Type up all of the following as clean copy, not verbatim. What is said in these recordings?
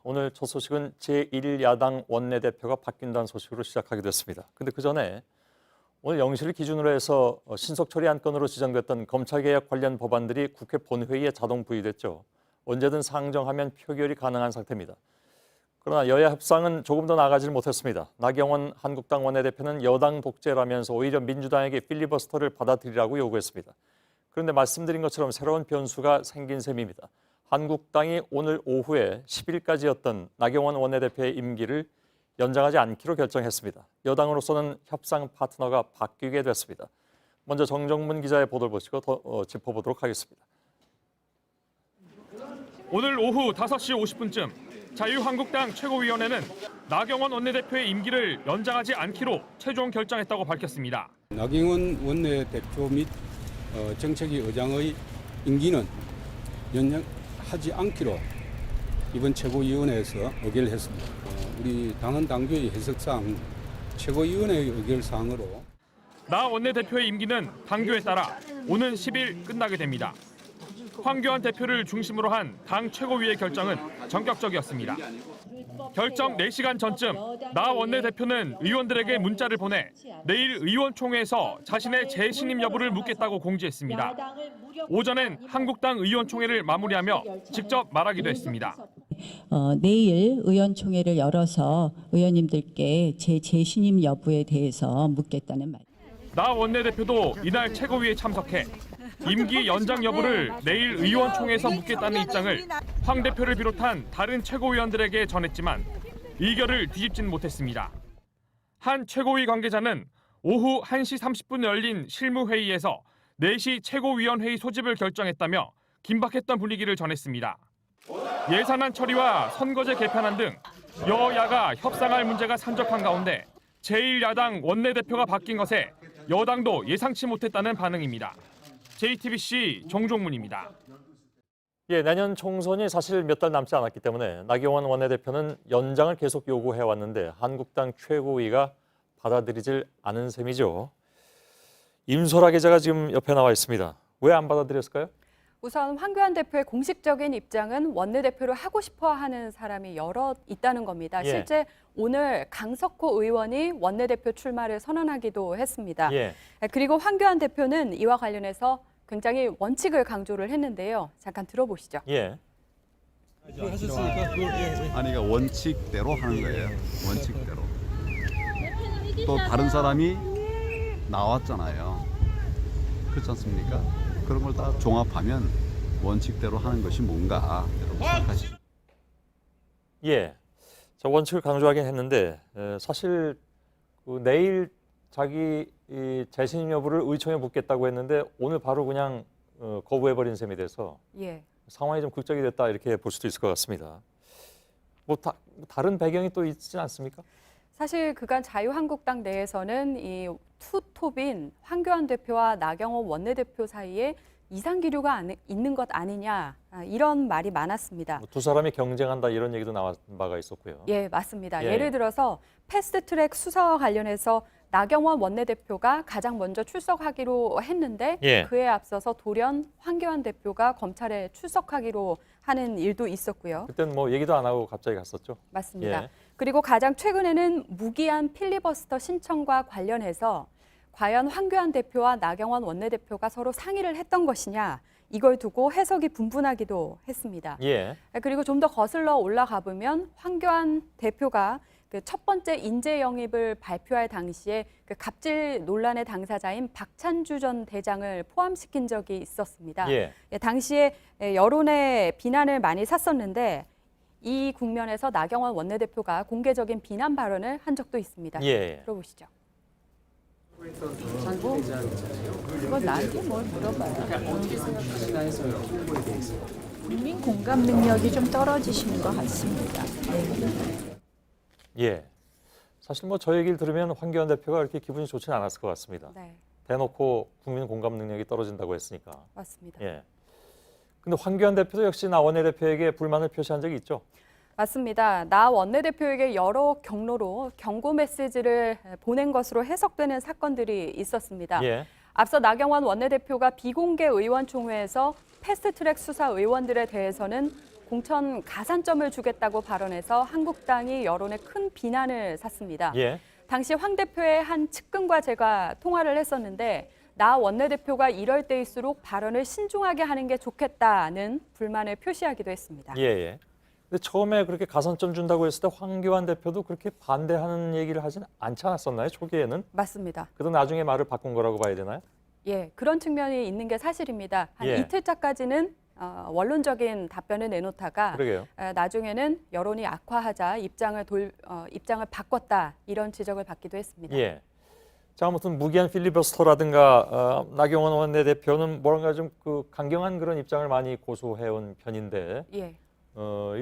오늘 첫 소식은 제1야당 원내대표가 바뀐다는 소식으로 시작하게 됐습니다. 근데 그 전에 오늘 0시를 기준으로 해서 신속 처리 안건으로 지정됐던 검찰개혁 관련 법안들이 국회 본회의에 자동 부의됐죠. 언제든 상정하면 표결이 가능한 상태입니다. 그러나 여야 협상은 조금 더 나아가질 못했습니다. 나경원 한국당 원내대표는 여당 독재라면서 오히려 민주당에게 필리버스터를 받아들이라고 요구했습니다. 그런데 말씀드린 것처럼 새로운 변수가 생긴 셈입니다. 한국당이 오늘 오후에 10일까지였던 나경원 원내대표의 임기를 연장하지 않기로 결정했습니다. 여당으로서는 협상 파트너가 바뀌게 됐습니다. 먼저 정정문 기자의 보도를 보시고 더 짚어보도록 하겠습니다. 오늘 오후 5시 50분쯤 자유한국당 최고위원회는 나경원 원내대표의 임기를 연장하지 않기로 최종 결정했다고 밝혔습니다. 나경원 원내대표 및 정책위 의장의 임기는 연장하지 않기로 이번 최고위원회에서 의결을 했습니다. 우리 당헌 당규의 해석상 최고위원회의 의결사항으로 나 원내대표의 임기는 당규에 따라 오는 10일 끝나게 됩니다. 황교안 대표를 중심으로 한 당 최고위의 결정은 전격적이었습니다. 결정 4시간 전쯤 나 원내대표는 의원들에게 문자를 보내 내일 의원총회에서 자신의 재신임 여부를 묻겠다고 공지했습니다. 오전엔 한국당 의원총회를 마무리하며 직접 말하기도 했습니다. 내일 의원총회를 열어서 의원님들께 제 재신임 여부에 대해서 묻겠다는 말. 나 원내대표도 이날 최고위에 참석해 임기 연장 여부를 내일 의원총회에서 묻겠다는 입장을 황 대표를 비롯한 다른 최고위원들에게 전했지만 의결을 뒤집진 못했습니다. 한 최고위 관계자는 오후 1시 30분 열린 실무회의에서 4시 최고위원회의 소집을 결정했다며 긴박했던 분위기를 전했습니다. 예산안 처리와 선거제 개편안 등 여야가 협상할 문제가 산적한 가운데 제1야당 원내대표가 바뀐 것에 여당도 예상치 못했다는 반응입니다. JTBC 정종문입니다. 내년 총선이 사실 몇 달 남지 않았기 때문에 나경원 원내대표는 연장을 계속 요구해왔는데 한국당 최고위가 받아들이질 않은 셈이죠. 임소라 기자가 지금 옆에 나와 있습니다. 왜 안 받아들였을까요? 우선 황교안 대표의 공식적인 입장은 원내대표를 하고 싶어하는 사람이 여럿 있다는 겁니다. 실제 오늘 강석호 의원이 원내대표 출마를 선언하기도 했습니다. 그리고 황교안 대표는 이와 관련해서 굉장히 원칙을 강조를 했는데요. 잠깐 들어보시죠. 아니, 그러니까 원칙대로 하는 거예요. 원칙대로. 또 다른 사람이 나왔잖아요. 그렇지 않습니까? 그런 걸 다 종합하면 원칙대로 하는 것이 뭔가 여러분 생각하시죠. 저 원칙을 강조하긴 했는데 사실 내일 자기 재신임 여부를 의총에 묻겠다고 했는데 오늘 바로 그냥 거부해버린 셈이 돼서 상황이 좀 극적이 됐다 이렇게 볼 수도 있을 것 같습니다. 다른 배경이 또 있지 않습니까? 사실 그간 자유한국당 내에서는 이 투톱인 황교안 대표와 나경원 원내대표 사이에 이상기류가 있는 것 아니냐 이런 말이 많았습니다. 두 사람이 경쟁한다 이런 얘기도 나온 바가 있었고요. 맞습니다. 예를 들어서 패스트트랙 수사와 관련해서 나경원 원내대표가 가장 먼저 출석하기로 했는데 그에 앞서서 돌연 황교안 대표가 검찰에 출석하기로 하는 일도 있었고요. 그때는 뭐 얘기도 안 하고 갑자기 갔었죠. 맞습니다. 그리고 가장 최근에는 무기한 필리버스터 신청과 관련해서 과연 황교안 대표와 나경원 원내대표가 서로 상의를 했던 것이냐 이걸 두고 해석이 분분하기도 했습니다. 그리고 좀 더 거슬러 올라가 보면 황교안 대표가 그 첫 번째 인재 영입을 발표할 당시에 그 갑질 논란의 당사자인 박찬주 전 대장을 포함시킨 적이 있었습니다. 당시에 여론의 비난을 많이 샀었는데 이 국면에서 나경원 원내대표가 공개적인 비난 발언을 한 적도 있습니다. 들어보시죠. 그건 나한테 뭘 물어봐요. 국민 공감 능력이 좀 떨어지시는 것 같습니다. 사실 뭐 저 얘기를 들으면 황교안 대표가 이렇게 기분이 좋지는 않았을 것 같습니다. 대놓고 국민 공감 능력이 떨어진다고 했으니까. 맞습니다. 근데 황교안 대표도 역시 나 원내대표에게 불만을 표시한 적이 있죠? 맞습니다. 나 원내대표에게 여러 경로로 경고 메시지를 보낸 것으로 해석되는 사건들이 있었습니다. 앞서 나경원 원내대표가 비공개 의원총회에서 패스트트랙 수사 의원들에 대해서는 공천 가산점을 주겠다고 발언해서 한국당이 여론의 큰 비난을 샀습니다. 예. 당시 황 대표의 한 측근과 제가 통화를 했었는데 나 원내대표가 이럴 때일수록 발언을 신중하게 하는 게 좋겠다는 불만을 표시하기도 했습니다. 예, 예. 근데 처음에 그렇게 가산점 준다고 했을 때 황교안 대표도 그렇게 반대하는 얘기를 하진 않지 않았었나요? 초기에는? 맞습니다. 그래도 나중에 말을 바꾼 거라고 봐야 되나요? 예, 그런 측면이 있는 게 사실입니다. 한 예. 이틀차까지는 원론적인 답변을 내놓다가 그러게요. 나중에는 여론이 악화하자 입장을 바꿨다 이런 지적을 받기도 했습니다. 예. 자, 아무튼 무기한 필리버스터라든가 나경원 원내대표는 뭔가 좀 그 강경한 그런 입장을 많이 고수해온 편인데 예.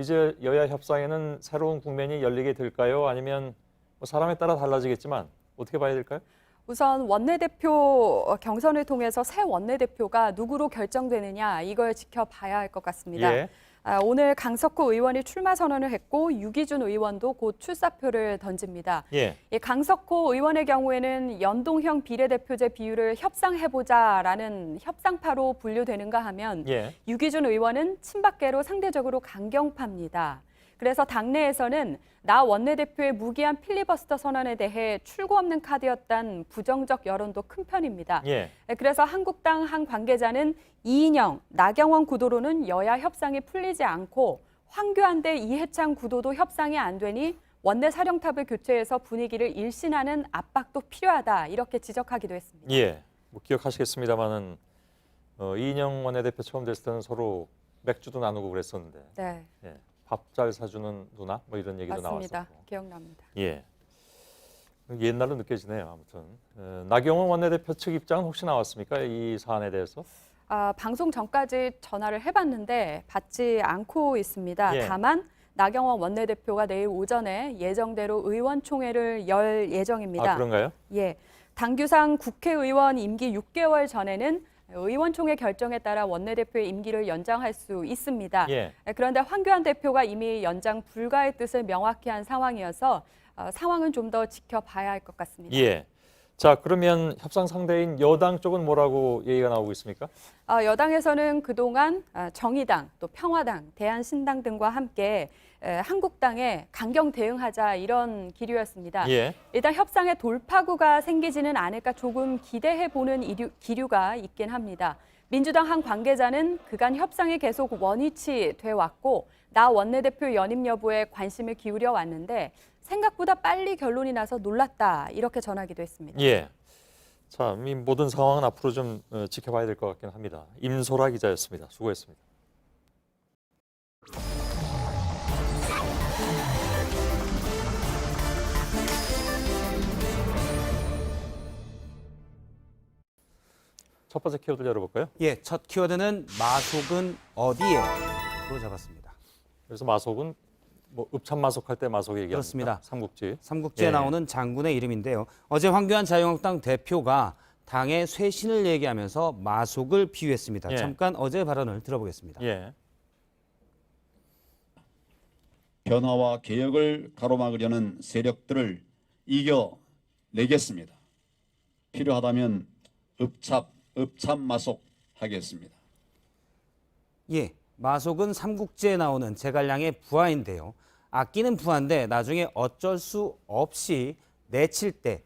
이제 여야 협상에는 새로운 국면이 열리게 될까요? 아니면 뭐 사람에 따라 달라지겠지만 어떻게 봐야 될까요? 우선 원내대표 경선을 통해서 새 원내대표가 누구로 결정되느냐 이걸 지켜봐야 할 것 같습니다. 예. 오늘 강석호 의원이 출마 선언을 했고 유기준 의원도 곧 출사표를 던집니다. 예. 강석호 의원의 경우에는 연동형 비례대표제 비율을 협상해보자라는 협상파로 분류되는가 하면 예. 유기준 의원은 친박계로 상대적으로 강경파입니다. 그래서 당내에서는 나 원내대표의 무기한 필리버스터 선언에 대해 출구 없는 카드였단 부정적 여론도 큰 편입니다. 예. 그래서 한국당 한 관계자는 이인영, 나경원 구도로는 여야 협상이 풀리지 않고 황교안 대 이해창 구도도 협상이 안 되니 원내 사령탑을 교체해서 분위기를 일신하는 압박도 필요하다 이렇게 지적하기도 했습니다. 예. 뭐 기억하시겠습니다만은 이인영 원내대표 처음 됐을 때는 서로 맥주도 나누고 그랬었는데 네, 예. 밥 잘 사주는 누나 뭐 이런 얘기도 맞습니다. 나왔었고. 기억납니다. 예. 옛날로 느껴지네요. 아무튼 나경원 원내대표 측 입장은 혹시 나왔습니까? 이 사안에 대해서? 방송 전까지 전화를 해봤는데 받지 않고 있습니다. 예. 다만 나경원 원내대표가 내일 오전에 예정대로 의원총회를 열 예정입니다. 아, 그런가요? 예, 당규상 국회의원 임기 6개월 전에는 의원총회 결정에 따라 원내대표의 임기를 연장할 수 있습니다. 예. 그런데 황교안 대표가 이미 연장 불가의 뜻을 명확히 한 상황이어서 상황은 좀 더 지켜봐야 할 것 같습니다. 예. 자, 그러면 협상 상대인 여당 쪽은 뭐라고 얘기가 나오고 있습니까? 여당에서는 그동안 정의당, 또 평화당, 대한신당 등과 함께 한국당에 강경 대응하자 이런 기류였습니다. 예. 일단 협상의 돌파구가 생기지는 않을까 조금 기대해보는 기류가 있긴 합니다. 민주당 한 관계자는 그간 협상이 계속 원위치 돼 왔고 나 원내대표 연임 여부에 관심을 기울여 왔는데 생각보다 빨리 결론이 나서 놀랐다 이렇게 전하기도 했습니다. 예. 자, 이 모든 상황은 앞으로 좀 지켜봐야 될 것 같긴 합니다. 임소라 기자였습니다. 수고했습니다. 첫 번째 키워드 열어볼까요? 예, 첫 키워드는 마속은 어디에?로 잡았습니다. 그래서 마속은 뭐 읍참마속할 때 마속 얘기합니다. 그렇습니다. 삼국지. 삼국지에 예. 나오는 장군의 이름인데요. 어제 황교안 자유한국당 대표가 당의 쇄신을 얘기하면서 마속을 비유했습니다. 예. 잠깐 어제 발언을 들어보겠습니다. 예. 변화와 개혁을 가로막으려는 세력들을 이겨내겠습니다. 필요하다면 읍참마속 하겠습니다. 예, 마속은 삼국지에 나오는 제갈량의 부하인데요. 아끼는 부하인데 나중에 어쩔 수 없이 내칠 때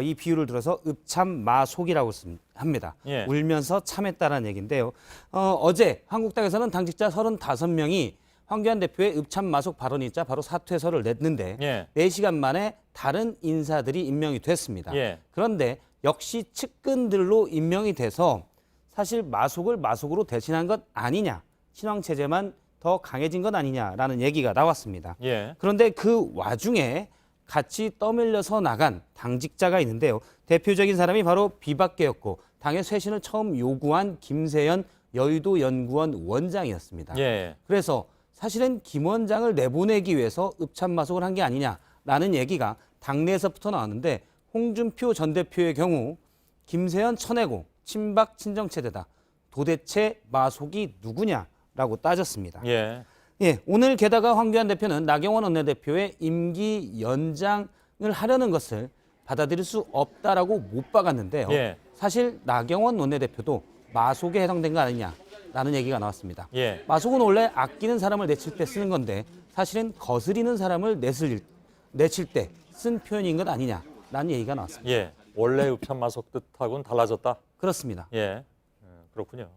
이 비유를 들어서 읍참마속이라고 합니다. 예. 울면서 참했다라는 얘기인데요. 어제 한국당에서는 당직자 35명이 황교안 대표의 읍참마속 발언이 있자 바로 사퇴서를 냈는데 예. 4시간 만에 다른 인사들이 임명이 됐습니다. 예. 그런데 역시 측근들로 임명이 돼서 사실 마속을 마속으로 대신한 것 아니냐, 친왕체제만 더 강해진 것 아니냐라는 얘기가 나왔습니다. 예. 그런데 그 와중에 같이 떠밀려서 나간 당직자가 있는데요. 대표적인 사람이 바로 비박계였고 당의 쇄신을 처음 요구한 김세연 여의도 연구원 원장이었습니다. 예. 그래서 사실은 김 원장을 내보내기 위해서 읍참마속을 한 게 아니냐라는 얘기가 당내에서부터 나왔는데 홍준표 전 대표의 경우 김세연 쳐내고 친박 친정체제다. 도대체 마속이 누구냐라고 따졌습니다. 예. 예, 오늘 게다가 황교안 대표는 나경원 원내대표의 임기 연장을 하려는 것을 받아들일 수 없다라고 못 박았는데요. 예. 사실 나경원 원내대표도 마속에 해당된 거 아니냐 라는 얘기가 나왔습니다. 예. 마속은 원래 아끼는 사람을 내칠 때 쓰는 건데 사실은 거스리는 사람을 내칠 때 쓴 표현인 것 아니냐라는 얘기가 나왔습니다. 예. 원래 읍참마속 뜻하고는 달라졌다. 그렇습니다. 예. 그렇군요.